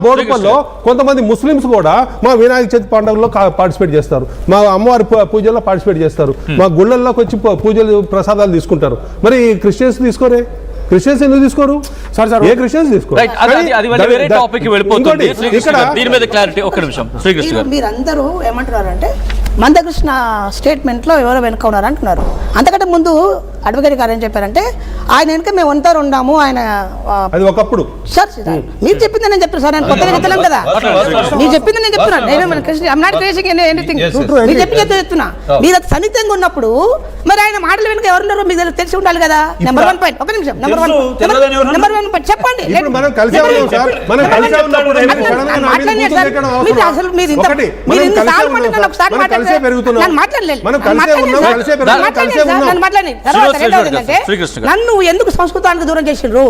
బోడుపల్లో కొంతమంది ముస్లిమ్స్ కూడా మా వినాయక చవితి పండుగలో పార్టిసిపేట్ చేస్తారు, మా అమ్మవారి పూజల్లో పార్టిసిపేట్ చేస్తారు, మా గుళ్ళల్లోకి వచ్చి పూజలు ప్రసాదాలు తీసుకుంటారు. మరి క్రిస్టియన్స్ తీసుకోరే? క్రిస్టియన్స్ ఎందుకు తీసుకోరు? ఏ క్రిస్టియన్స్ తీసుకోరు? మీరందరూ ఏమంటున్నారంటే మందకృష్ణ స్టేట్మెంట్లో ఎవరో వెనుక ఉన్నారు అంటున్నారు. అంతకంటే ముందు అడ్వకేట్ గారు ఏం చెప్పారంటే ఆయన వెనుక మేము ఒంటారు ఉన్నాము. ఆయన అది ఒకప్పుడు సార్ మీరు చెప్పింది నేను చెప్తాను సార్, నేను కొత్తగా చెప్తున్నాను కదా, మీరు చెప్పింది నేను చెప్తున్నాను. మీరు చెప్తున్నా. మీరు అది సన్నిహితంగా ఉన్నప్పుడు మరి ఆయన మాటలు వెనుక ఎవరున్నారో మీకు తెలిసి ఉండాలి కదా. నెంబర్ 1 పాయింట్, ఒక నిమిషం, నెంబర్ 1 పాయింట్ చెప్పండి. అసలు మీరు ఒకసారి నన్ను ఎందుకు సంస్కృతానికి దూరం చేసిండ్రు?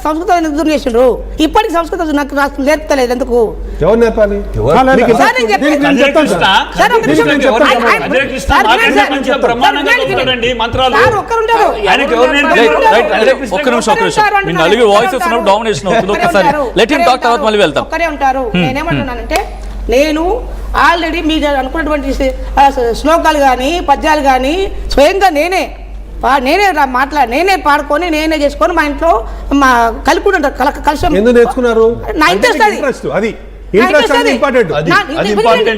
సంస్కృతం ఎందుకు దూరం చేసిండ్రు? ఇప్పటికి సంస్కృతం నాకు నేర్పుతలేదు ఎందుకు? ఎవరు నేర్పాలి? ఒక్కరే ఉంటారు. నేనేమంటున్నానంటే నేను ఆల్రెడీ మీరు అనుకున్నటువంటి శ్లోకాలు కానీ పద్యాలు కానీ స్వయంగా నేనే నేనే పాడుకొని నేనే చేసుకొని మా ఇంట్లో మా కలుపుకుంటారు. కలిసి ఎందుకు నేర్చుకున్నారు? నా ఇంట్రెస్ట్ అది ఇంపార్టెంట్.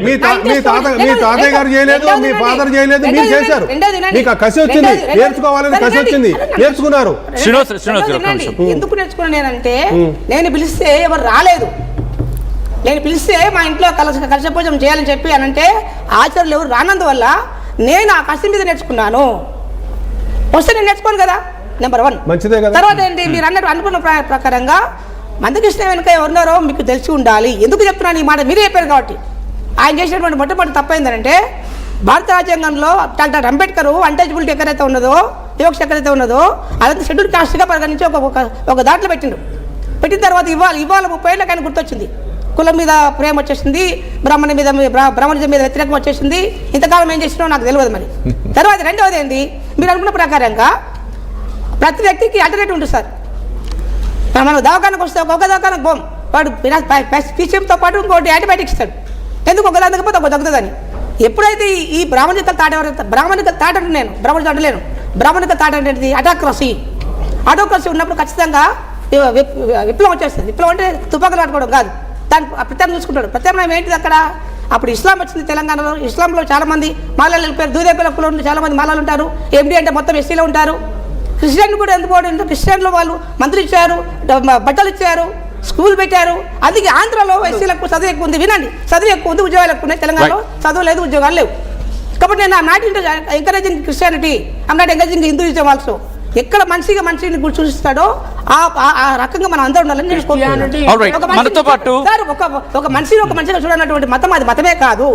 మీ తాతయ్య గారు చేయలేదు, మీ ఫాదర్ చేయలేదు, మీరు చేశారు. మీకు ఆ కసి వచ్చింది, నేర్చుకోవాలని కసి వచ్చింది, నేర్చుకున్నారు. ఎందుకు నేర్చుకున్నాను నేనంటే నేను పిలిస్తే ఎవరు రాలేదు. నేను పిలిస్తే మా ఇంట్లో కలశ పూజం చేయాలని చెప్పి అనంటే ఆచార్యులు ఎవరు రానందువల్ల నేను ఆ కసి మీద నేర్చుకున్నాను. వస్తే నేను నేర్చుకోను కదా, నెంబర్ 1. మంచిదే కదా. తర్వాత ఏంటి మీరు అన్నట్టు అనుకున్న ప్రకారంగా మందకృష్ణ వెనుక ఎవరున్నారో మీకు తెలిసి ఉండాలి. ఎందుకు చెప్తున్నాను ఈ మాట? మీరే చెప్పారు కాబట్టి. ఆయన చేసినటువంటి మొట్టమొదటి తప్పైందంటే భారత రాజ్యాంగంలో డాక్టర్ అంబేద్కర్ అన్టచబిలిటీ ఎక్కడైతే ఉన్నదో, వివక్ష ఎక్కడైతే ఉన్నదో అదంతా షెడ్యూల్ కాస్ట్గా పరిగణించి ఒక దాంట్లో పెట్టిన తర్వాత ఇవాళ 30 ఏళ్ళకి ఆయన గుర్తొచ్చింది. కులం మీద ప్రేమ వచ్చేసింది, బ్రాహ్మణిజం మీద వ్యతిరేకం వచ్చేసింది. ఇంతకాలం ఏం చేసినావు నాకు తెలియదు. మరి తర్వాత రెండవది ఏంటి, మీరు అనుకున్న ప్రకారంగా ప్రతి వ్యక్తికి ఆల్టర్నేటివ్ ఉంటుంది సార్. మనం దవాఖానకు వస్తే ఒక దవాఖానకు పోం, వాడు పీసీఎంతో పాటు ఇంకోటి యాంటీబయాటిక్ ఇస్తాడు. ఎందుకు ఒక దగ్గకపోతే ఒక దగ్గుతుందని. ఎప్పుడైతే ఈ బ్రాహ్మణికల తాట అంటే నేను బ్రాహ్మణిక అంటలేను, బ్రాహ్మణికల తాట అనేది అటాక్రసీ ఉన్నప్పుడు ఖచ్చితంగా విప్లవం వచ్చేస్తుంది. విప్లవం అంటే తుపాకులు ఆడుకోవడం కాదు, దాన్ని ప్రత్యామ్నాయం చూసుకుంటాడు. ప్రత్యామ్నాయం ఏంటిది అక్కడ? అప్పుడు ఇస్లాం వచ్చింది తెలంగాణలో. ఇస్లాంలో చాలామంది మాలలు వెళ్ళిపోయారు. దూదేపల్లి కులంలో చాలామంది మాలలు ఉంటారు. ఎండి అంటే మొత్తం ఎస్సీలో ఉంటారు. క్రిస్టియన్లు కూడా ఎందుకు పోవడం? క్రిస్టియన్లు వాళ్ళు మందులు ఇచ్చారు, బట్టలు ఇచ్చారు, స్కూల్ పెట్టారు. అందుకే ఆంధ్రలో ఎస్సీలకు చదువు ఎక్కువ ఉంది. వినండి, చదువు ఎక్కువ ఉంది, ఉద్యోగాలు ఎక్కువ ఉన్నాయి. తెలంగాణలో చదువు లేదు, ఉద్యోగాలు లేవు. కాబట్టి నేను I'm not encouraging Christianity, I'm not encouraging Hinduism also. ఎక్కడ మనిషిని చూపిస్తాడో ఆ రకంగా మనం అందరూ ఉండాలని ఒక మనిషిగా చూడనటువంటి మతం అది మతమే కాదు.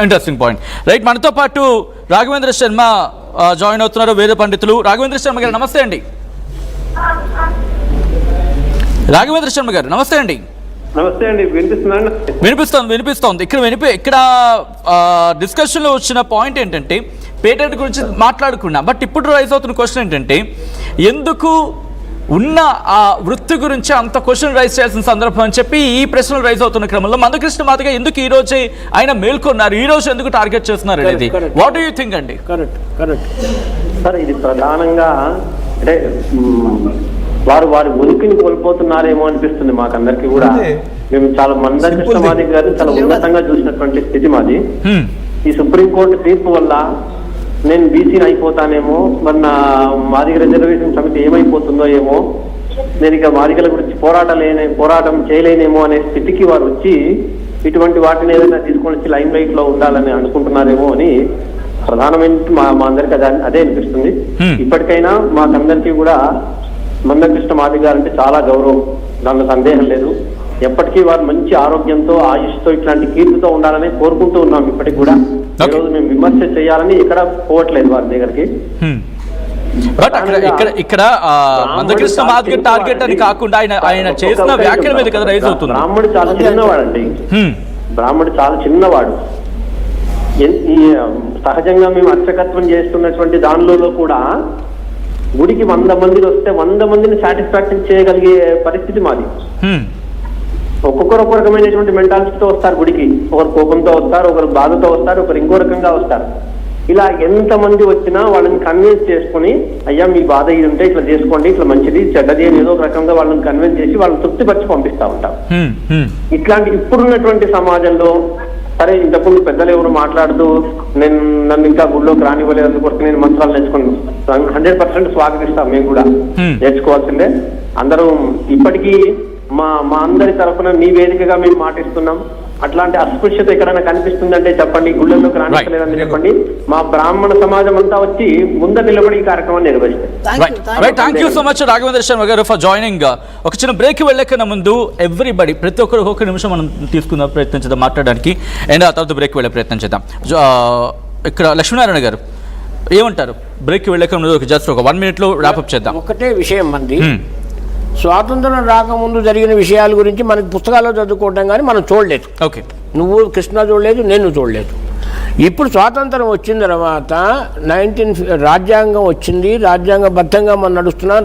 Interesting point. రైట్, మనతో పాటు రాఘవేంద్ర శర్మ జాయిన్ అవుతున్నారు, వేద పండితులు. రాఘవేంద్ర శర్మ గారు నమస్తే అండి. రాఘవేంద్ర శర్మ గారు నమస్తే అండి. నమస్తే అండి. వినిపిస్తోంది. ఇక్కడ డిస్కషన్లో వచ్చిన పాయింట్ ఏంటంటే పేటెంట్ గురించి మాట్లాడుకున్నా, బట్ ఇప్పుడు రైజ్ అవుతున్న క్వశ్చన్ ఏంటంటే ఎందుకు ఉన్న ఆ వృత్తి గురించి అంత క్వశ్చన్ రైజ్ చేయాల్సిన సందర్భం అని చెప్పి ఈ ప్రశ్నలు రైజ్ అవుతున్న క్రమంలో మందకృష్ణ మాదిగా ఎందుకు ఈ రోజే ఆయన మేల్కొన్నారు, ఈ రోజు ఎందుకు టార్గెట్ చేస్తున్నారు అనేది వాట్ డూ యూ థింక్ అండి? సార్, ఇది ప్రధానంగా అంటే వారి ఉనికిని కోల్పోతున్నారేమో అనిపిస్తుంది మాకందరికి కూడా. మేము చాలా మందకృష్ణ మాది గారు చాలా ఉన్నతంగా చూసినటువంటి స్థితి మాది. ఈ సుప్రీంకోర్టు తీర్పు వల్ల నేను బీసీని అయిపోతానేమో, మరి నా మాదిగ రిజర్వేషన్ సమితి ఏమైపోతుందో ఏమో, నేను ఇక మాదిగల గురించి పోరాటం చేయలేనేమో అనే స్థితికి వారు వచ్చి ఇటువంటి వాటిని ఏదైనా తీసుకొని వచ్చి లైమ్ లైట్ లో ఉండాలని అనుకుంటున్నారేమో అని ప్రధానమైన మా అందరికి అదే అనిపిస్తుంది. ఇప్పటికైనా మాకందరికీ కూడా మందకృష్ణ మాదిగ గారంటే చాలా గౌరవం, దానిలో సందేహం లేదు. ఎప్పటికీ వారు మంచి ఆరోగ్యంతో, ఆయుష్తో, ఇట్లాంటి కీర్తితో ఉండాలని కోరుకుంటూ ఉన్నాం. ఇప్పటికి కూడా ఈ రోజు మేము విమర్శ చేయాలని ఇక్కడ పోవట్లేదు వారి దగ్గరికి. ఇక్కడ మందకృష్ణ మాదిగ టార్గెట్ అని కాకుండా ఆయన చేసిన వ్యాఖ్యల మీద కదా రైజ్ అవుతుంది. బ్రాహ్మడు చాలా చిన్నవాడండి, బ్రాహ్మడు చాలా చిన్నవాడు. సహజంగా మేము అర్చకత్వం చేస్తున్నటువంటి దానిలో కూడా గుడికి 100 మంది వస్తే 100 మందిని సాటిస్ఫాక్షన్ చేయగలిగే పరిస్థితి మాది. ఒక్కొక్కరు ఒక్కొక్క రకమైనటువంటి మెంటాలిటీతో వస్తారు గుడికి. ఒకరు కోపంతో వస్తారు, ఒకరు బాధతో వస్తారు, ఒకరు ఇంకో రకంగా వస్తారు. ఇలా ఎంతమంది వచ్చినా వాళ్ళని కన్విన్స్ చేసుకుని, అయ్యా మీ బాధ ఇది ఉంటే ఇట్లా చేసుకోండి, ఇట్లా మంచిది చెడ్డది అని ఏదో ఒక రకంగా వాళ్ళని కన్విన్స్ చేసి వాళ్ళని తృప్తిపరిచి పంపిస్తా ఉంటాం. ఇట్లాంటి ఇప్పుడున్నటువంటి సమాజంలో సరే ఇంతకుముందు పెద్దలు ఎవరు మాట్లాడుతూ నన్ను ఇంకా గుళ్ళోకి రానివ్వలేదు, అందుకోసం నేను మంత్రాలు నేర్చుకున్నాను. 100% స్వాగతిస్తాం, మేము కూడా నేర్చుకోవాల్సిందే. అందరూ ఇప్పటికీ మా అందరి తరఫున మీ వేదికగా మేము మాటిస్తున్నాం. అట్లాంటి అస్పృశ్యత ఎక్కడైనా కనిపిస్తుందంటే చెప్పండి, గుళ్ళల్లోకి రానివ్వలేదని చెప్పండి. మా బ్రాహ్మణ సమాజం అంతా వచ్చి ముందర నిలబడి ఈ కార్యక్రమాన్ని నిర్వహిస్తారు. Thank you so much Raghavendra Sharma గారు ఫర్ జాయినింగ్. ఒక చిన్న బ్రేక్ వెళ్ళకన్నా ముందు ఎవ్రీబడి ప్రతి ఒక్కరు ఒక నిమిషం మనం తీసుకుందాం, ప్రయత్నం చేద్దాం మాట్లాడడానికి. అండ్ ఆ తర్వాత బ్రేక్ వెళ్ళే ప్రయత్నం చేద్దాం. ఇక్కడ లక్ష్మీనారాయణ గారు ఏమంటారు? బ్రేక్ వెళ్ళక ముందు జస్ట్ ఒక 1 minute ర్యాపప్ చేద్దాం. ఒకటే విషయం మంది, స్వాతంత్రం రాకముందు జరిగిన విషయాల గురించి మనకి పుస్తకాల్లో చదువుకోవడం కానీ మనం చూడలేదు. ఓకే, నువ్వు కృష్ణ చూడలేదు, నేను చూడలేదు. ఇప్పుడు స్వాతంత్రం వచ్చిన తర్వాత రాజ్యాంగం వచ్చింది, రాజ్యాంగబద్ధంగా మనం నడుస్తున్నాం.